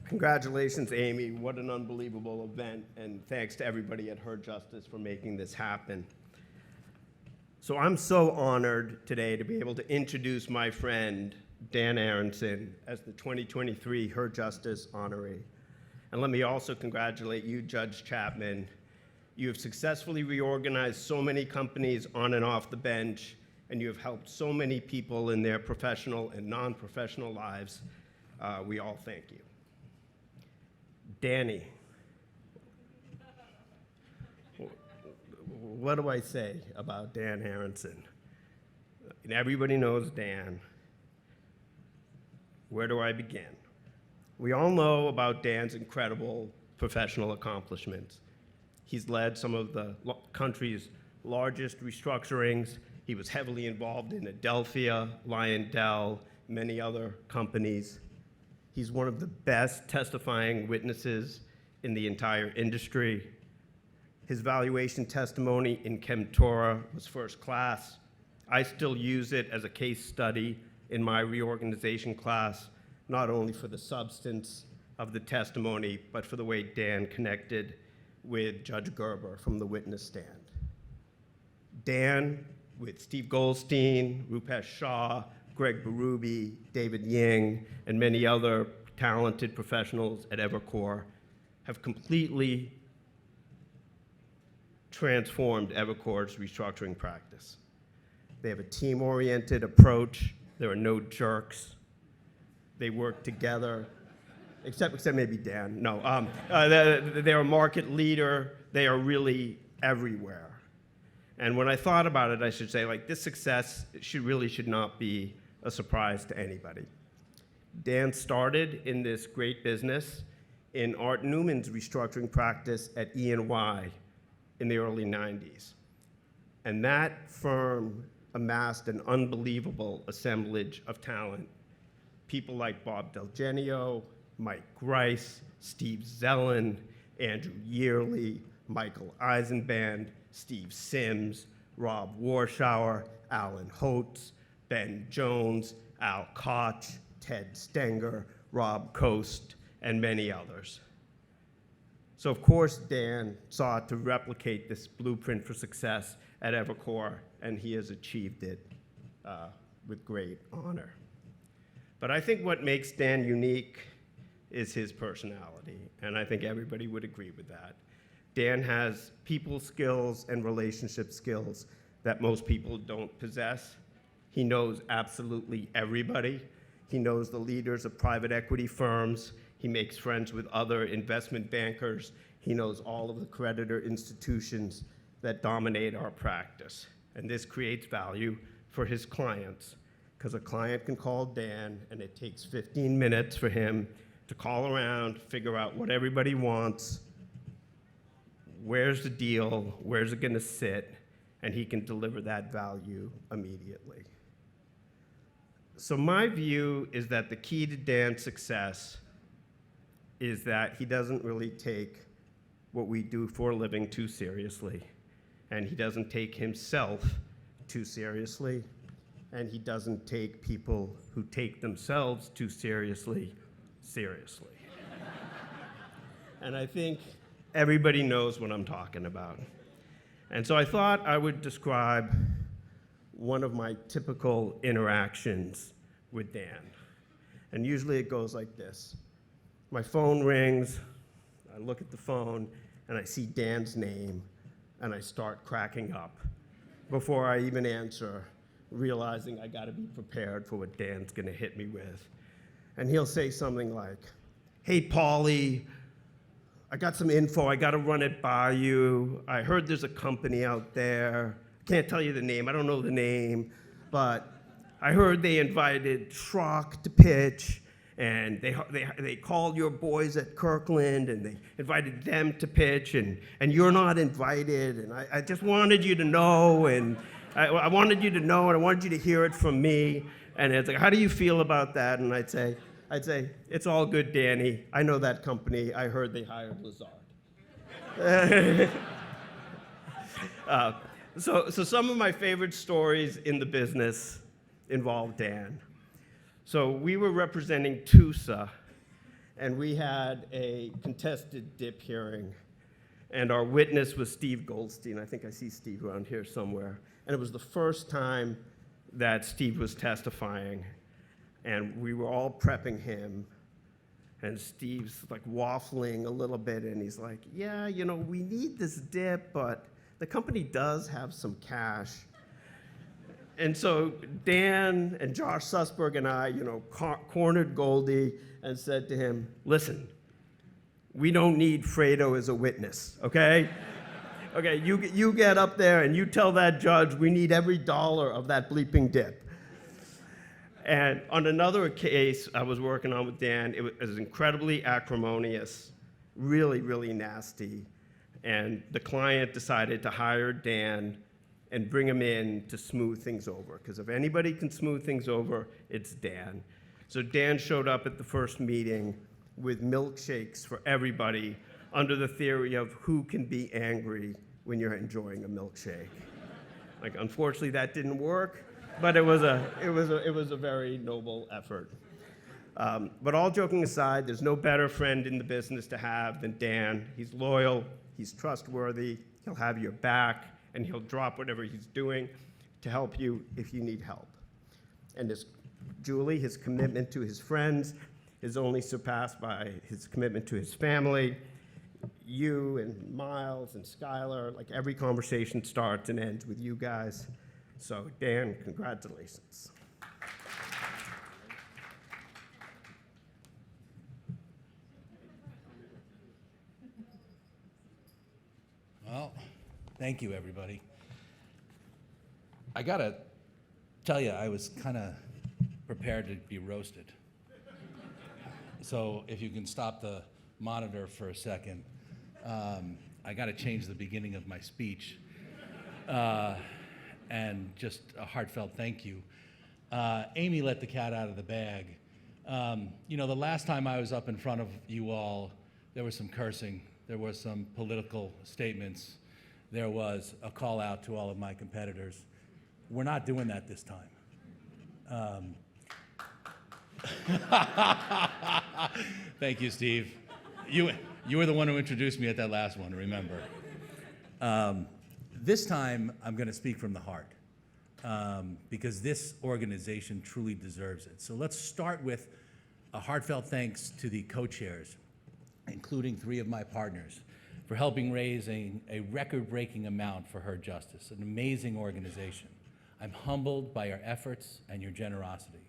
Congratulations, Amy. What an unbelievable event, and thanks to everybody at Her Justice for making this happen. So I'm so honored today to be able to introduce my friend, Dan Aronson, as the 2023 Her Justice Honoree. And let me also congratulate you, Judge Chapman. You have successfully reorganized so many companies on and off the bench, and you have helped so many people in their professional and non-professional lives. We all thank you. Danny. What do I say about Dan Aronson? And everybody knows Dan. Where do I begin? We all know about Dan's incredible professional accomplishments. He's led some of the country's largest restructurings. He was heavily involved in Adelphia, Lyondell, many other companies. He's one of the best testifying witnesses in the entire industry. His valuation testimony in Chemtura was first class. I still use it as a case study in my reorganization class, not only for the substance of the testimony, but for the way Dan connected with Judge Gerber from the witness stand. Dan, with Steve Goldstein, Rupesh Shah, Greg Berube, David Ying, and many other talented professionals at Evercore, have completely transformed Evercore's restructuring practice. They have a team-oriented approach. There are no jerks. They work together, except maybe Dan. No, they're a market leader. They are really everywhere. And when I thought about it, I should say, like, this success should not be a surprise to anybody. Dan started in this great business in Art Newman's restructuring practice at E&Y in the early 90s. And that firm amassed an unbelievable assemblage of talent. People like Bob Del Genio, Mike Grice, Steve Zellin, Andrew Yearley, Michael Eisenband, Steve Sims, Rob Warshauer, Alan Holtz, Ben Jones, Al Koch, Ted Stenger, Rob Coast, and many others. So of course, Dan sought to replicate this blueprint for success at Evercore, and he has achieved it with great honor. But I think what makes Dan unique is his personality, and I think everybody would agree with that. Dan has people skills and relationship skills that most people don't possess. He knows absolutely everybody. He knows the leaders of private equity firms. He makes friends with other investment bankers. He knows all of the creditor institutions that dominate our practice. And this creates value for his clients, because a client can call Dan, and it takes 15 minutes for him to call around, figure out what everybody wants, where's the deal, where's it gonna sit, and he can deliver that value immediately. So my view is that the key to Dan's success is that he doesn't really take what we do for a living too seriously, and he doesn't take himself too seriously, and he doesn't take people who take themselves too seriously. And I think everybody knows what I'm talking about. And so I thought I would describe one of my typical interactions with Dan. And usually it goes like this. My phone rings, I look at the phone, and I see Dan's name, and I start cracking up before I even answer, realizing I gotta be prepared for what Dan's gonna hit me with. And he'll say something like, "Hey, Paulie, I got some info, I gotta run it by you. I heard there's a company out there. I can't tell you the name, I don't know the name, but I heard they invited Schrock to pitch, and they called your boys at Kirkland, and they invited them to pitch, and you're not invited, and I just wanted you to know, and I wanted you to know, and I wanted you to hear it from me." And it's like, "How do you feel about that?" And I'd say, "It's all good, Danny. I know that company. I heard they hired Lazard." So some of my favorite stories in the business involve Dan. So we were representing Tusa, and we had a contested dip hearing. And our witness was Steve Goldstein. I think I see Steve around here somewhere. And it was the first time that Steve was testifying. And we were all prepping him. And Steve's like waffling a little bit, and he's like, yeah, you know, we need this dip, but the company does have some cash. And so Dan and Josh Sussberg and I, you know, cornered Goldie and said to him, listen, we don't need Fredo as a witness, okay? Okay, you get up there and you tell that judge we need every dollar of that bleeping dip. And on another case I was working on with Dan, it was incredibly acrimonious, really, really nasty. And the client decided to hire Dan and bring him in to smooth things over. Because if anybody can smooth things over, it's Dan. So Dan showed up at the first meeting with milkshakes for everybody under the theory of who can be angry when you're enjoying a milkshake. Like, unfortunately, that didn't work, but it was a very noble effort. But all joking aside, there's no better friend in the business to have than Dan. He's loyal, he's trustworthy, he'll have your back, and he'll drop whatever he's doing to help you if you need help. And Julie, his commitment to his friends is only surpassed by his commitment to his family. You and Miles and Skylar, like every conversation starts and ends with you guys. So Dan, congratulations. Well, thank you, everybody. I gotta tell you, I was kind of prepared to be roasted. So if you can stop the monitor for a second, I gotta change the beginning of my speech. And just a heartfelt thank you. Amy let the cat out of the bag. You know, the last time I was up in front of you all, there was some cursing, there was some political statements, there was a call out to all of my competitors. We're not doing that this time. Thank you, Steve. You were the one who introduced me at that last one, remember. This time, I'm going to speak from the heart, because this organization truly deserves it. So let's start with a heartfelt thanks to the co-chairs, including 3 of my partners, for helping raise a record-breaking amount for Her Justice, an amazing organization. I'm humbled by your efforts and your generosity.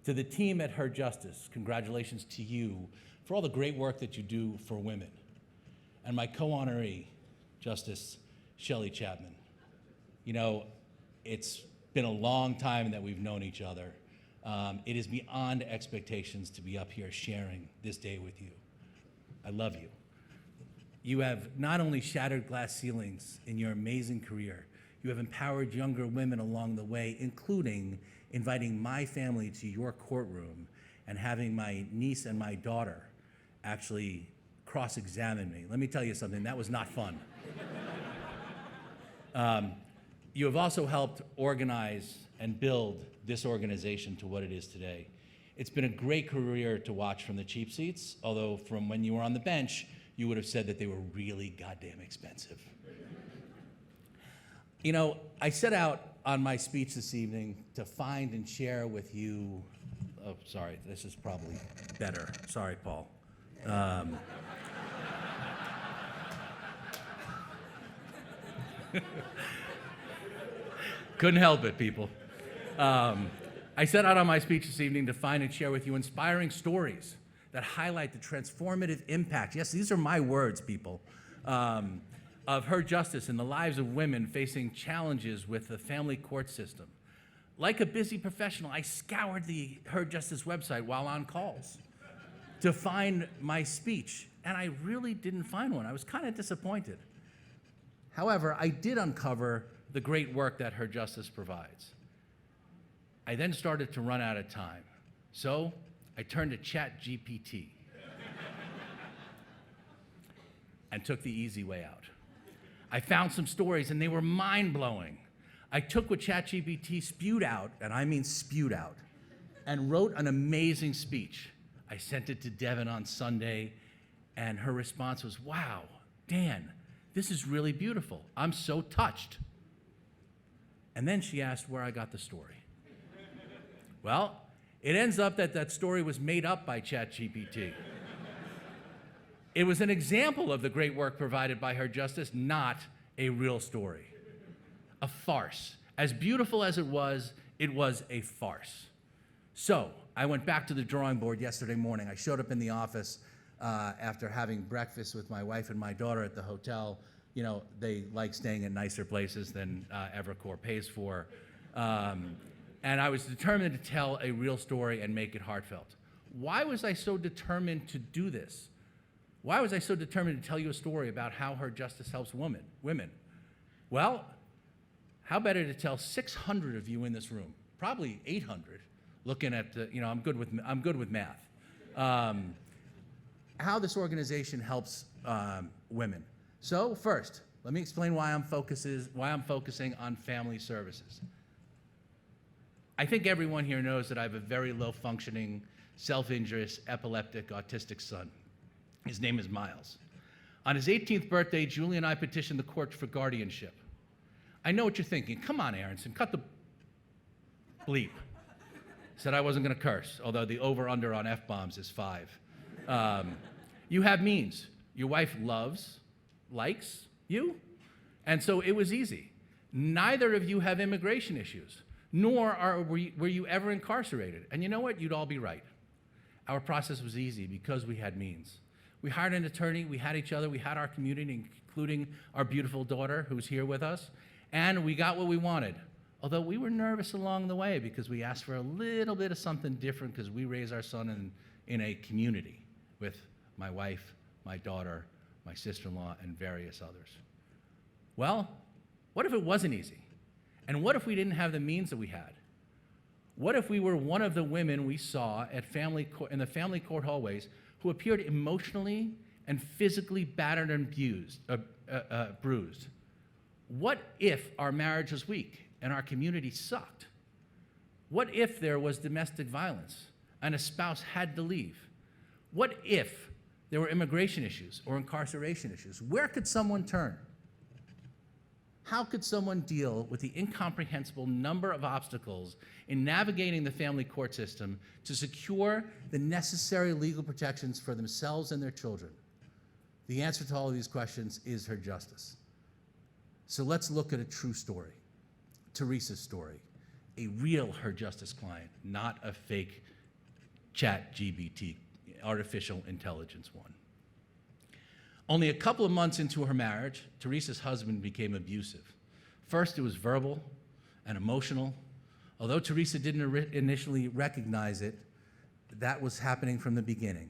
To the team at Her Justice, congratulations to you for all the great work that you do for women. And my co-honoree, Justice Shelley Chapman. You know, it's been a long time that we've known each other. It is beyond expectations to be up here sharing this day with you. I love you. You have not only shattered glass ceilings in your amazing career, you have empowered younger women along the way, including inviting my family to your courtroom and having my niece and my daughter actually cross-examine me. Let me tell you something, that was not fun. You have also helped organize and build this organization to what it is today. It's been a great career to watch from the cheap seats, although from when you were on the bench, you would have said that they were really goddamn expensive. You know, I set out on my speech this evening to find and share with you, oh, sorry, this is probably better. Sorry, Paul. Couldn't help it, people. I set out on my speech this evening to find and share with you inspiring stories that highlight the transformative impact, yes, these are my words, people, of Her Justice in the lives of women facing challenges with the family court system. Like a busy professional, I scoured the Her Justice website while on calls to find my speech, and I really didn't find one. I was kind of disappointed. However, I did uncover the great work that Her Justice provides. I then started to run out of time, so I turned to ChatGPT and took the easy way out. I found some stories, and they were mind-blowing. I took what ChatGPT spewed out, and I mean spewed out, and wrote an amazing speech. I sent it to Devin on Sunday, and her response was, "Wow, Dan, this is really beautiful. I'm so touched." And then she asked where I got the story. Well, it ends up that that story was made up by ChatGPT. It was an example of the great work provided by Her Justice, not a real story. A farce. As beautiful as it was a farce. So I went back to the drawing board yesterday morning. I showed up in the office after having breakfast with my wife and my daughter at the hotel. You know, they like staying at nicer places than Evercore pays for. And I was determined to tell a real story and make it heartfelt. Why was I so determined to do this? Why was I so determined to tell you a story about how Her Justice helps women? Well, how better to tell 600 of you in this room, probably 800, looking at the, you know, I'm good with math. How this organization helps women. So first, let me explain why I'm focusing on family services. I think everyone here knows that I have a very low-functioning, self-injurious, epileptic, autistic son. His name is Miles. On his 18th birthday, Julie and I petitioned the court for guardianship. I know what you're thinking. Come on, Aronson, cut the bleep. Said I wasn't going to curse, although the over-under on F-bombs is 5. You have means. Your wife likes you, and so it was easy. Neither of you have immigration issues, nor were you ever incarcerated. And you know what? You'd all be right. Our process was easy because we had means. We hired an attorney, we had each other, we had our community, including our beautiful daughter who's here with us, and we got what we wanted. Although we were nervous along the way because we asked for a little bit of something different because we raised our son in a community with my wife, my daughter, my sister-in-law, and various others. Well, what if it wasn't easy? And what if we didn't have the means that we had? What if we were one of the women we saw at in the family court hallways who appeared emotionally and physically battered and bruised? What if our marriage was weak and our community sucked? What if there was domestic violence and a spouse had to leave? What if there were immigration issues or incarceration issues? Where could someone turn? How could someone deal with the incomprehensible number of obstacles in navigating the family court system to secure the necessary legal protections for themselves and their children? The answer to all of these questions is Her Justice. So let's look at a true story, Teresa's story, a real Her Justice client, not a fake ChatGPT, artificial intelligence one. Only a couple of months into her marriage, Teresa's husband became abusive. First, it was verbal and emotional. Although Teresa didn't initially recognize it, that was happening from the beginning.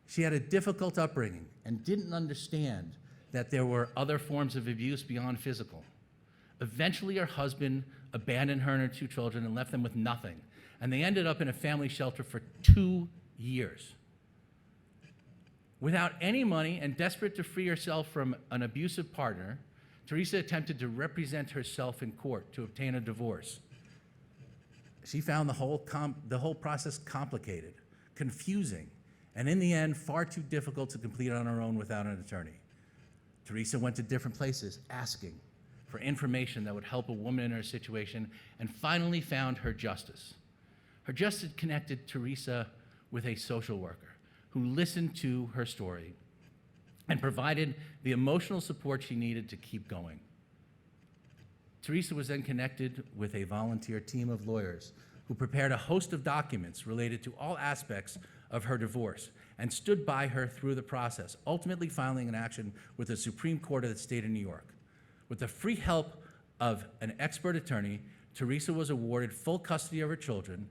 She had a difficult upbringing and didn't understand that there were other forms of abuse beyond physical. Eventually, her husband abandoned her and her 2 children and left them with nothing, and they ended up in a family shelter for 2 years. Without any money and desperate to free herself from an abusive partner, Teresa attempted to represent herself in court to obtain a divorce. She found the whole process complicated, confusing, and in the end, far too difficult to complete on her own without an attorney. Teresa went to different places asking for information that would help a woman in her situation and finally found Her Justice. Her Justice connected Teresa with a social worker who listened to her story and provided the emotional support she needed to keep going. Teresa was then connected with a volunteer team of lawyers who prepared a host of documents related to all aspects of her divorce and stood by her through the process, ultimately filing an action with the Supreme Court of the state of New York. With the free help of an expert attorney, Teresa was awarded full custody of her children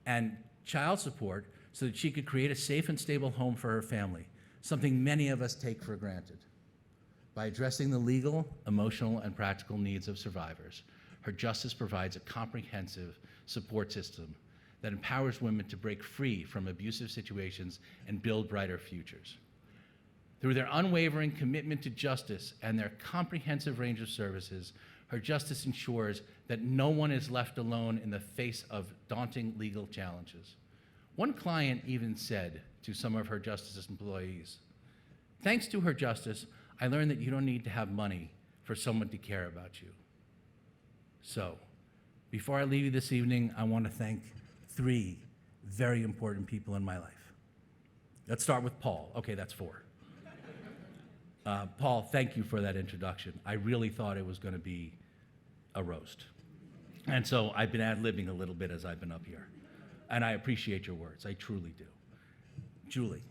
and child support so that she could create a safe and stable home for her family, something many of us take for granted. By addressing the legal, emotional, and practical needs of survivors, Her Justice provides a comprehensive support system that empowers women to break free from abusive situations and build brighter futures. Through their unwavering commitment to justice and their comprehensive range of services, Her Justice ensures that no one is left alone in the face of daunting legal challenges. One client even said to some of her justice employees, "Thanks to her justice, I learned that you don't need to have money for someone to care about you." So, before I leave you this evening, I want to thank 3 very important people in my life. Let's start with Paul. Okay, that's 4. Paul, thank you for that introduction. I really thought it was going to be a roast. And so I've been ad-libbing a little bit as I've been up here. And I appreciate your words. I truly do. Julie,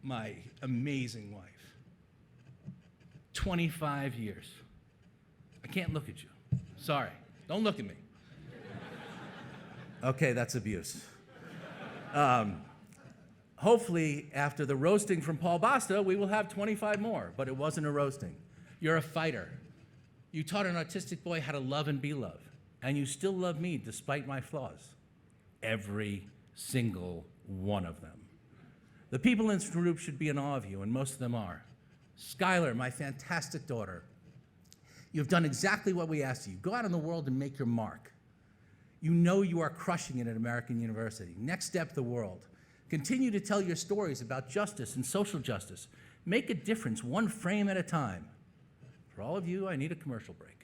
my amazing wife, 25 years. I can't look at you. Sorry. Don't look at me. Okay, that's abuse. Hopefully, after the roasting from Paul Basta, we will have 25 more, but it wasn't a roasting. You're a fighter. You taught an autistic boy how to love and be loved, and you still love me despite my flaws. Every single one of them. The people in this group should be in awe of you, and most of them are. Skylar, my fantastic daughter, you've done exactly what we asked of you. Go out in the world and make your mark. You know you are crushing it at American University. Next step, the world. Continue to tell your stories about justice and social justice. Make a difference one frame at a time. For all of you, I need a commercial break.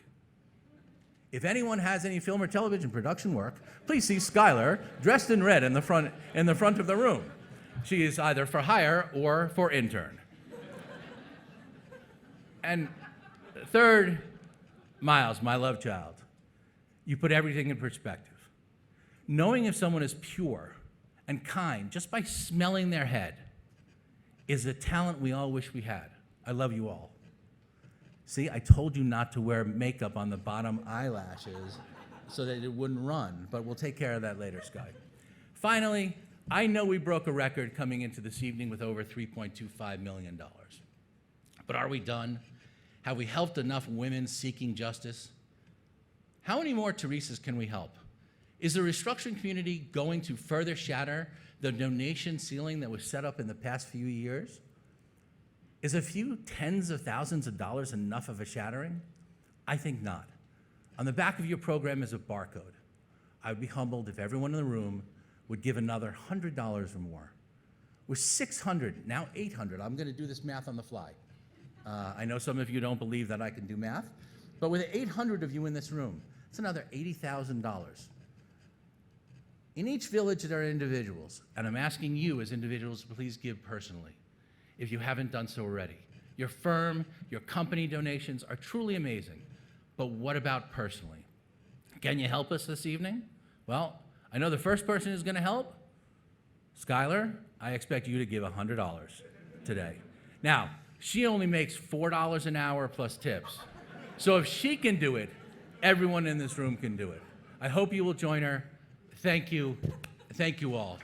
If anyone has any film or television production work, please see Skylar dressed in red in the front of the room. She is either for hire or for intern. And third, Miles, my love child. You put everything in perspective. Knowing if someone is pure and kind just by smelling their head is a talent we all wish we had. I love you all. See, I told you not to wear makeup on the bottom eyelashes so that it wouldn't run, but we'll take care of that later, Sky. Finally, I know we broke a record coming into this evening with over $3.25 million. But are we done? Have we helped enough women seeking justice? How many more Teresas can we help? Is the restructuring community going to further shatter the donation ceiling that was set up in the past few years? Is a few tens of thousands of dollars enough of a shattering? I think not. On the back of your program is a barcode. I would be humbled if everyone in the room would give another $100 or more. With 600, now 800, I'm going to do this math on the fly. I know some of you don't believe that I can do math, but with 800 of you in this room, it's another $80,000. In each village, there are individuals, and I'm asking you as individuals to please give personally, if you haven't done so already. Your firm, your company donations are truly amazing, but what about personally? Can you help us this evening? Well, I know the first person who's going to help. Skylar, I expect you to give $100 today. Now, she only makes $4 an hour plus tips. So if she can do it, everyone in this room can do it. I hope you will join her. Thank you. Thank you all.